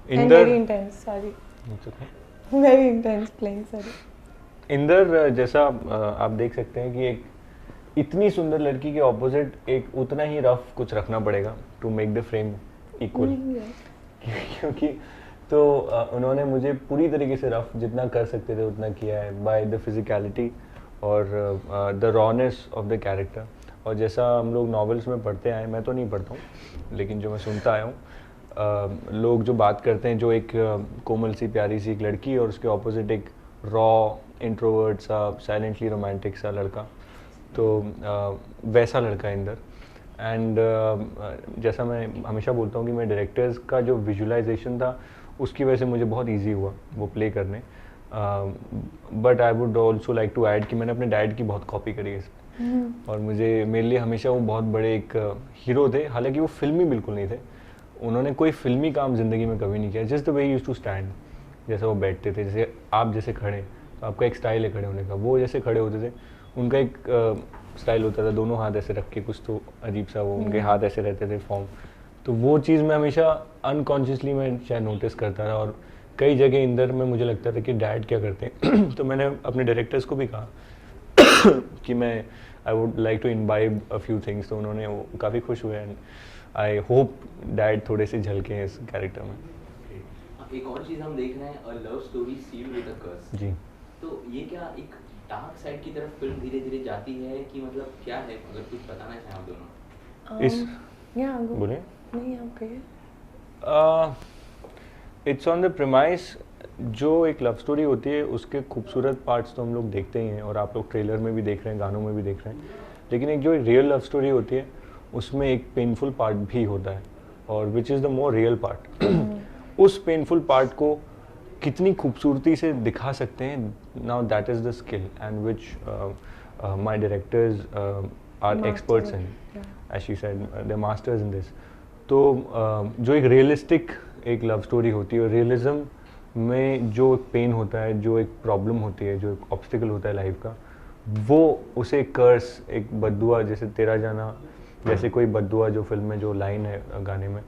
And very intense, sorry. Very intense playing, sorry. Inder जैसा आप देख सकते हैं कि एक इतनी सुंदर लड़की के ऑपोजिट एक उतना ही रफ कुछ रखना पड़ेगा to make the frame equal, क्योंकि तो उन्होंने मुझे पूरी तरीके से रफ जितना कर सकते थे उतना किया है बाय द फिजिकलिटी और the rawness of the character. और जैसा हम लोग नॉवेल्स में पढ़ते आए, मैं तो नहीं पढ़ता हूँ लेकिन जो मैं सुनता आया हूँ, लोग जो बात करते हैं, जो एक कोमल सी प्यारी सी एक लड़की और उसके ऑपोजिट एक रॉ इंट्रोवर्ट सा साइलेंटली रोमांटिक सा लड़का, तो वैसा लड़का इंदर। एंड जैसा मैं हमेशा बोलता हूँ कि मैं डायरेक्टर्स का जो विजुअलाइजेशन था उसकी वजह से मुझे बहुत इजी हुआ वो प्ले करने। But I would also like to add कि मैंने अपने डैड की बहुत कॉपी करी है इसमें। और मुझे मेरे लिए हमेशा वो बहुत बड़े एक हीरो थे, हालांकि वो फिल्मी बिल्कुल नहीं थे, उन्होंने कोई फिल्मी काम ज़िंदगी में कभी नहीं किया। Just the way use to stand, जैसे वो बैठते थे, जैसे आप जैसे खड़े, तो आपका एक स्टाइल है खड़े होने का, वो जैसे खड़े होते थे उनका एक स्टाइल होता था, दोनों हाथ ऐसे रख के, कुछ तो अजीब सा वो उनके हाथ ऐसे रहते थे फॉर्म। तो वो चीज़ मैं हमेशा अनकॉन्शियसली मैं शायद नोटिस करता था। और कई जगह इंदर में मुझे लगता था कि डैड क्या करते हैं तो मैंने अपने डायरेक्टर्स को भी कहा कि मैं I would like to imbibe a few things, तो उन्होंने वो काफ़ी खुश हुए। एंड आई होप डैड थोड़े से झलके हैं इस कैरेक्टर में। एक और चीज़ हम देख रहे हैं, a love story sealed with a curse. जी, तो ये क्या एक डार्क साइड की तरफ फिल्म धीरे धीरे जाती है कि मतलब क्या है, अगर कुछ बताना चाहें आप दोनों? इस बोले नहीं, आप कहिए। इट्स ऑन द प्रेमाइस, जो एक लव स्टोरी होती है उसके खूबसूरत पार्ट्स तो हम लोग देखते ही हैं और आप लोग ट्रेलर में भी देख रहे हैं, गानों में भी देख रहे हैं, लेकिन एक जो रियल लव स्टोरी होती है उसमें एक पेनफुल पार्ट भी होता है, और which is the more real part. उस पेनफुल पार्ट को कितनी खूबसूरती से दिखा सकते हैं, now that is the skill and which my directors are experts in, as she said, they masters in this. तो जो एक रियलिस्टिक एक लव स्टोरी होती है, और रियलिज्म में जो पेन होता है, जो एक प्रॉब्लम होती है, जो एक ऑब्स्टिकल होता है लाइफ का, वो उसे कर्स, एक बद्दुआ, जैसे तेरा जाना जैसे कोई बद्दुआ जो फिल्म में जो लाइन है गाने में,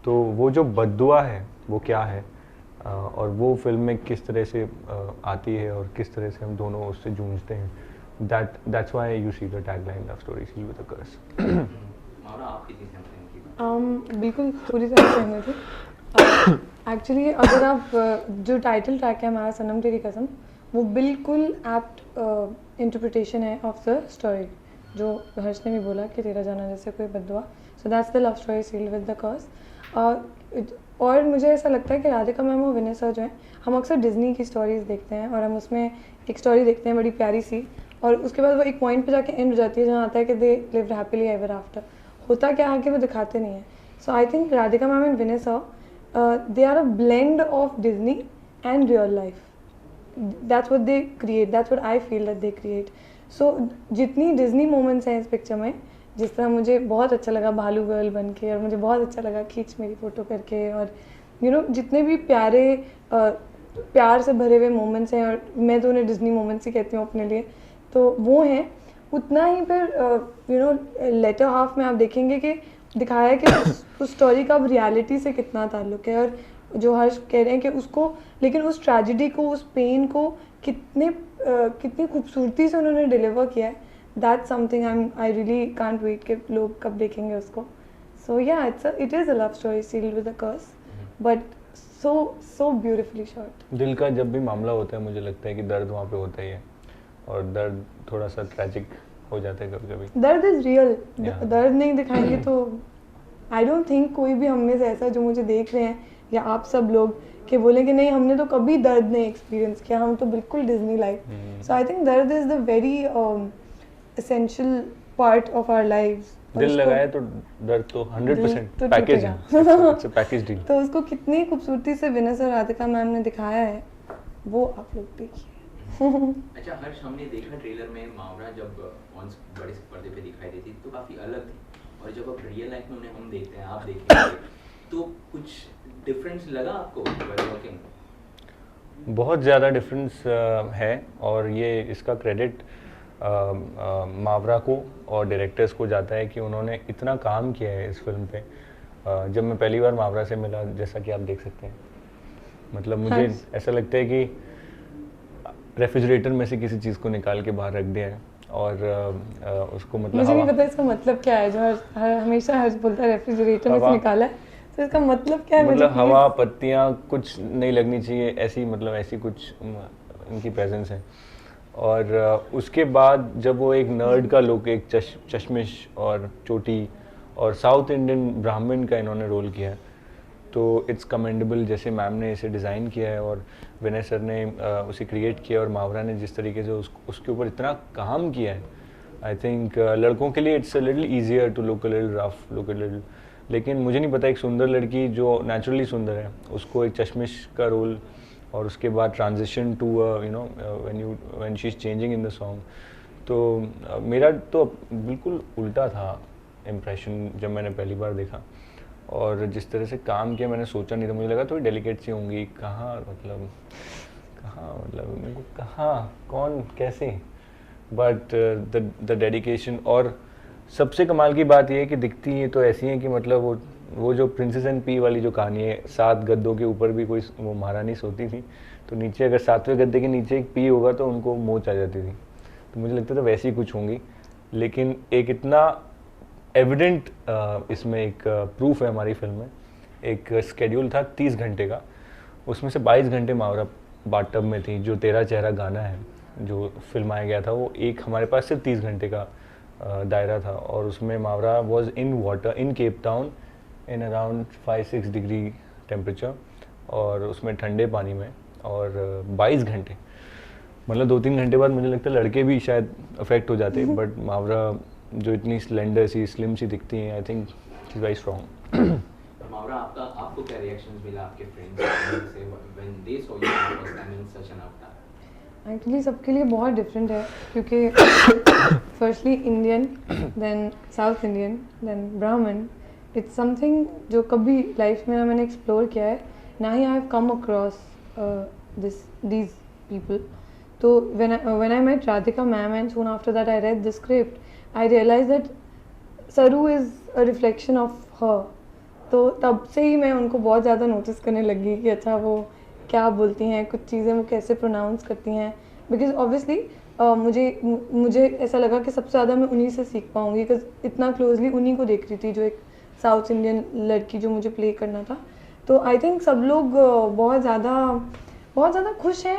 तो वो जो बद्दुआ है वो क्या है, और वो फिल्म में किस तरह से आती है और किस तरह से हम दोनों उससे जूझते हैं, that's why you see the tagline love story sealed with a curse. Mawra, आप कितनी सहमत हैं? बिल्कुल पूरी तरह सहमत हूँ। एक्चुअली अगर आप जो टाइटल ट्रैक है हमारा सनम तेरी कसम, वो बिल्कुल एप्ट इंटरप्रिटेशन है ऑफ द स्टोरी, जो हर्ष ने भी बोला कि तेरा जाना जैसे कोई बद्दुआ। So that's the love story sealed with the curse. और मुझे ऐसा लगता है कि राधिका मैम और विनय सर जो हैं, हम अक्सर डिज्नी की स्टोरीज देखते हैं और हम उसमें एक स्टोरी देखते हैं बड़ी प्यारी सी, और उसके बाद वो एक पॉइंट पे जाके एंड हो जाती है जहाँ आता है कि they lived happily ever after. होता क्या है कि वो दिखाते नहीं है। So I think Radhika ma'am and Vinay sir, they are a blend of Disney and real life. That's what they create. That's what I feel that they create. So जितनी Disney moments हैं इस पिक्चर में, जिस तरह मुझे बहुत अच्छा लगा भालू गर्ल बन के, और मुझे बहुत अच्छा लगा खींच मेरी फ़ोटो करके, और जितने भी प्यारे प्यार से भरे हुए मोमेंट्स हैं, और मैं तो उन्हें डिज्नी मोमेंट्स ही कहती हूँ अपने लिए, तो वो हैं। उतना ही फिर लेटर हाफ में आप देखेंगे कि दिखाया है कि उस स्टोरी का अब रियलिटी से कितना ताल्लुक है, और जो हर्ष कह रहे हैं कि उसको, लेकिन उस ट्रेजिडी को, उस पेन को कितनी खूबसूरती से उन्होंने डिलीवर किया है। That's something I really can't wait कि लोग कब देखेंगे उसको। So yeah it is a love story sealed with a curse, but so beautifully shot. दिल का जब भी मामला होता है मुझे लगता है कि दर्द वहाँ पे होता ही है, और दर्द थोड़ा सा ट्रैजिक हो जाता है कभी कभी। दर्द इज रियल, दर्द नहीं दिखाएंगे तो आई डोंट थिंक कोई भी हम में से ऐसा जो मुझे देख रहे हैं या आप सब लोग कि बोले कि नहीं हमने तो कभी दर्द नहीं एक्सपीरियंस किया, हम तो बिल्कुल Disney life. So I think dard is the very essential part of our lives. दिल लगाए तो दर्द तो 100% पैकेज है, इट्स अ पैकेज डील। तो उसको कितनी खूबसूरती से विनय सर, राधिका मैम ने दिखाया है, वो आप लोग देखिए। अच्छा हर्ष, हमने देखा ट्रेलर में मावरा जब ऑन बड़े पर्दे पे दिखाई देती तो काफ़ी अलग थी, और जब अब रियल लाइफ में उन्हें हम देखते हैं, आप देखते हैं, तो कुछ डिफरेंस लगा आपको वर्किंग? बहुत ज़्यादा डिफरेंस है, और ये इसका क्रेडिट मावरा को और डायरेक्टर्स को जाता है कि उन्होंने इतना काम किया है इस फिल्म पे। जब मैं पहली बार मावरा से मिला, जैसा कि आप देख सकते हैं, मतलब मुझे हाँ। ऐसा लगता है कि रेफ्रिजरेटर में से किसी चीज़ को निकाल के बाहर रख दिया है और उसको मतलब मुझे नहीं हवा पता इसका मतलब क्या है, जो हमेशा हर्ष बोलता है रेफ्रिजरेटर में से हवा। निकाला है, तो इसका मतलब क्या है? मुझे मतलब please- हवा पत्तियाँ कुछ नहीं लगनी चाहिए, ऐसी मतलब ऐसी कुछ इनकी प्रेजेंस है। और उसके बाद जब वो एक नर्ड का लुक, एक चश्मिश और चोटी और साउथ इंडियन ब्राह्मण का इन्होंने रोल किया है, तो इट्स कमेंडेबल जैसे मैम ने इसे डिज़ाइन किया है और विनय सर ने उसे क्रिएट किया और मावरा ने जिस तरीके से उसके ऊपर इतना काम किया है। आई थिंक लड़कों के लिए it's a little easier to look a little rough, look a little, लेकिन मुझे नहीं पता एक सुंदर लड़की जो नेचुरली सुंदर है उसको एक चश्मिश का रोल और उसके बाद transition to you know when she is changing in the song. तो मेरा तो बिल्कुल उल्टा था इम्प्रेशन जब मैंने पहली बार देखा, और जिस तरह से काम किया मैंने सोचा नहीं था। मुझे लगा थोड़ी डेलिकेट सी होंगी, कहाँ मतलब मेरे को कहाँ कौन कैसे, बट द डेडिकेशन। और सबसे कमाल की बात यह है कि दिखती हैं तो ऐसी हैं कि मतलब वो जो प्रिंसेस एंड पी वाली जो कहानी है, 7 गद्दों के ऊपर भी कोई वो महारानी सोती थी, तो नीचे अगर 7वें गद्दे के नीचे एक पी होगा तो उनको मोच आ जाती थी। तो मुझे लगता था वैसी कुछ होंगी, लेकिन एक इतना एविडेंट इसमें एक प्रूफ है हमारी फिल्म में। एक स्केड्यूल था 30 घंटे का, उसमें से 22 घंटे मावरा बाथटब में थी। जो तेरा चेहरा गाना है जो फिल्माया गया था, वो एक हमारे पास सिर्फ 30 घंटे का दायरा था, और उसमें Mawra was in water in Cape Town in around 5-6 degree temperature, और उसमें ठंडे पानी में, और 22 घंटे, मतलब 2-3 घंटे बाद मुझे लगता है लड़के भी शायद अफेक्ट हो जाते, बट मावरा जो इतनी स्लेंडर सी स्लिम सी दिखती हैं, I think she is very strong. Mawra, आपको क्या रिएक्शंस मिला आपके फ्रेंड्स से when they saw you first time in such an avatar? Actually सबके लिए बहुत डिफरेंट है, क्योंकि firstly Indian, then South Indian, then Brahmin. It's something जो कभी लाइफ में ना मैंने एक्सप्लोर किया है, ना ही I have come across these people. तो when I met Radhika ma'am and soon after that I read the script, I realized that Saru is a reflection of her. तो तब से ही मैं उनको बहुत ज़्यादा नोटिस करने लगी कि अच्छा वो क्या बोलती हैं, कुछ चीज़ें वो कैसे प्रोनाउंस करती हैं, बिकॉज ऑब्वियसली मुझे ऐसा लगा कि सबसे ज़्यादा मैं उन्हीं से सीख पाऊँगी, बिकॉज इतना क्लोजली उन्हीं को देख रही थी, जो एक साउथ इंडियन लड़की जो मुझे प्ले करना था। तो आई थिंक सब लोग बहुत ज़्यादा खुश हैं।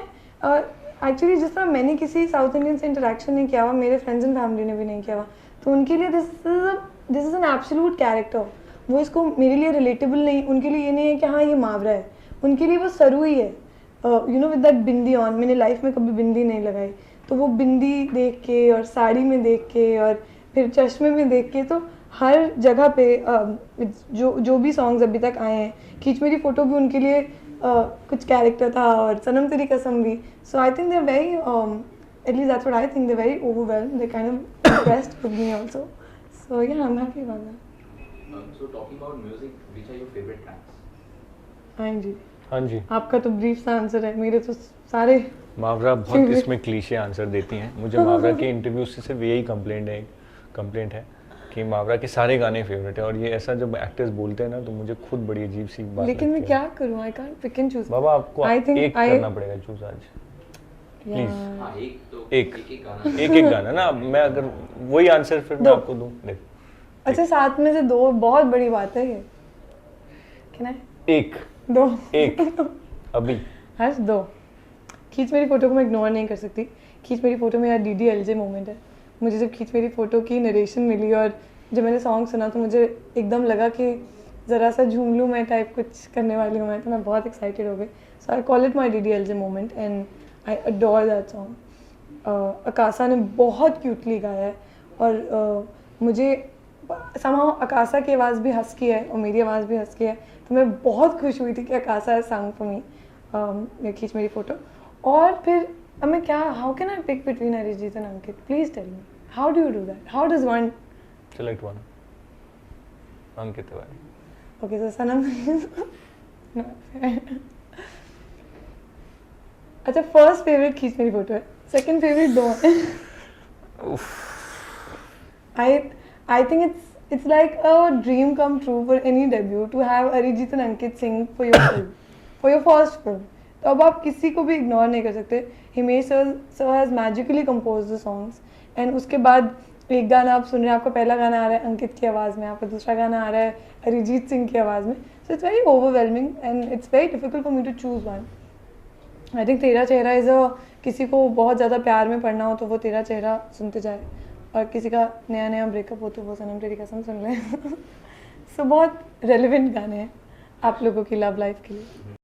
एक्चुअली जिस तरह मैंने किसी साउथ इंडियन से इंटरेक्शन नहीं किया हुआ, मेरे फ्रेंड्स एंड फैमिली ने भी नहीं किया हुआ, तो उनके लिए this is an absolute character. वो इसको मेरे लिए रिलेटेबल नहीं, उनके लिए ये नहीं है कि हाँ ये मावरा है, उनके लिए वो सरू ही है। You know with that bindi on, मैंने लाइफ में कभी बिंदी नहीं लगाई, तो वो बिंदी देख के और साड़ी में देख के और फिर चश्मे में देख के, तो हर जगह पे जो भी सॉन्ग्स अभी तक आए हैं, खींच मेरी फ़ोटो भी उनके लिए कुछ कैरेक्टर था, और सनम तेरी कसम भी। So I think they are very, at least that's what I think, they're very overwhelmed, they're kind of impressed with me also. So yeah, I'm happy about that. So talking about music, which are your favorite tracks? हाँ जी, हाँ जी, आपका तो brief सा answer है, मेरे तो सारे। मावरा बहुत इसमें क्लीशे आंसर देती हैं। मुझे मावरा के इंटरव्यू से सिर्फ यही कंप्लेंट है कि मावरा के सारे गाने फेवरेट है, और ये ऐसा जब एक्टर्स बोलते हैं ना तो मुझे खुद बड़ी अजीब सी बात लेकिन मैं लगती है। क्या करूँ, I can't pick and choose. बाबा आपको एक करना पड़ेगा चूज आज, प्लीज। हाँ, एक एक गाना। एक गाना ना, मैं अगर वही आंसर फिर मैं आपको दूं, देख अच्छा, 7 में से 2 बहुत बड़ी बात है ये। क्या एक 2 एक अभी हर्ष 2। खींच मेरी फोटो को मैं इग्नोर नहीं कर सकती। खींच मेरी फोटो में यार DDLJ मोमेंट है। मुझे जब खींच मेरी फोटो की नरेशन मिली और जब मैंने सॉन्ग सुना, तो मुझे एकदम लगा कि ज़रा सा झूम लूँ मैं, टाइप कुछ करने वाली हूँ मैं, तो मैं बहुत एक्साइटेड हो गई। So I call it my DDLJ moment and I adore that song. Akasa ने बहुत क्यूटली गाया है, और मुझे somehow अकासा की आवाज़ भी हस्की है और मेरी आवाज़ भी हस्की है, तो मैं बहुत खुश हुई थी कि अकासा है sang for me खींच मेरी फोटो। और फिर अब मैं क्या, how can I pick between Arijit and Ankit? Please tell me, how do you do that? How does one select one? Ankit Tiwari. Okay, so Sanam. अच्छा, फर्स्ट फेवरेट खींच मेरी फोटो है, सेकंड फेवरेट 2 है। I think it's like a dream come true for any debut to have Arijit and Ankit sing for your film. For your first film, तो अब आप किसी को भी इग्नोर नहीं कर सकते. Himesh sir has magically compose the songs, and उसके बाद एक गाना आप सुन रहे हैं, आपका पहला गाना आ रहा है अंकित की आवाज़ में, आपका दूसरा गाना आ रहा है अरिजीत सिंह की आवाज़ में. So it's very overwhelming and it's very difficult for me to choose one. I think तेरा चेहरा इज़ अ, किसी को बहुत ज़्यादा प्यार में पड़ना हो तो वो तेरा चेहरा सुनते जाए, और किसी का नया नया ब्रेकअप हो तो वो सनम तेरी कसम सुन लें. सो बहुत रेलिवेंट गाने हैं आप लोगों की लव लाइफ के लिए.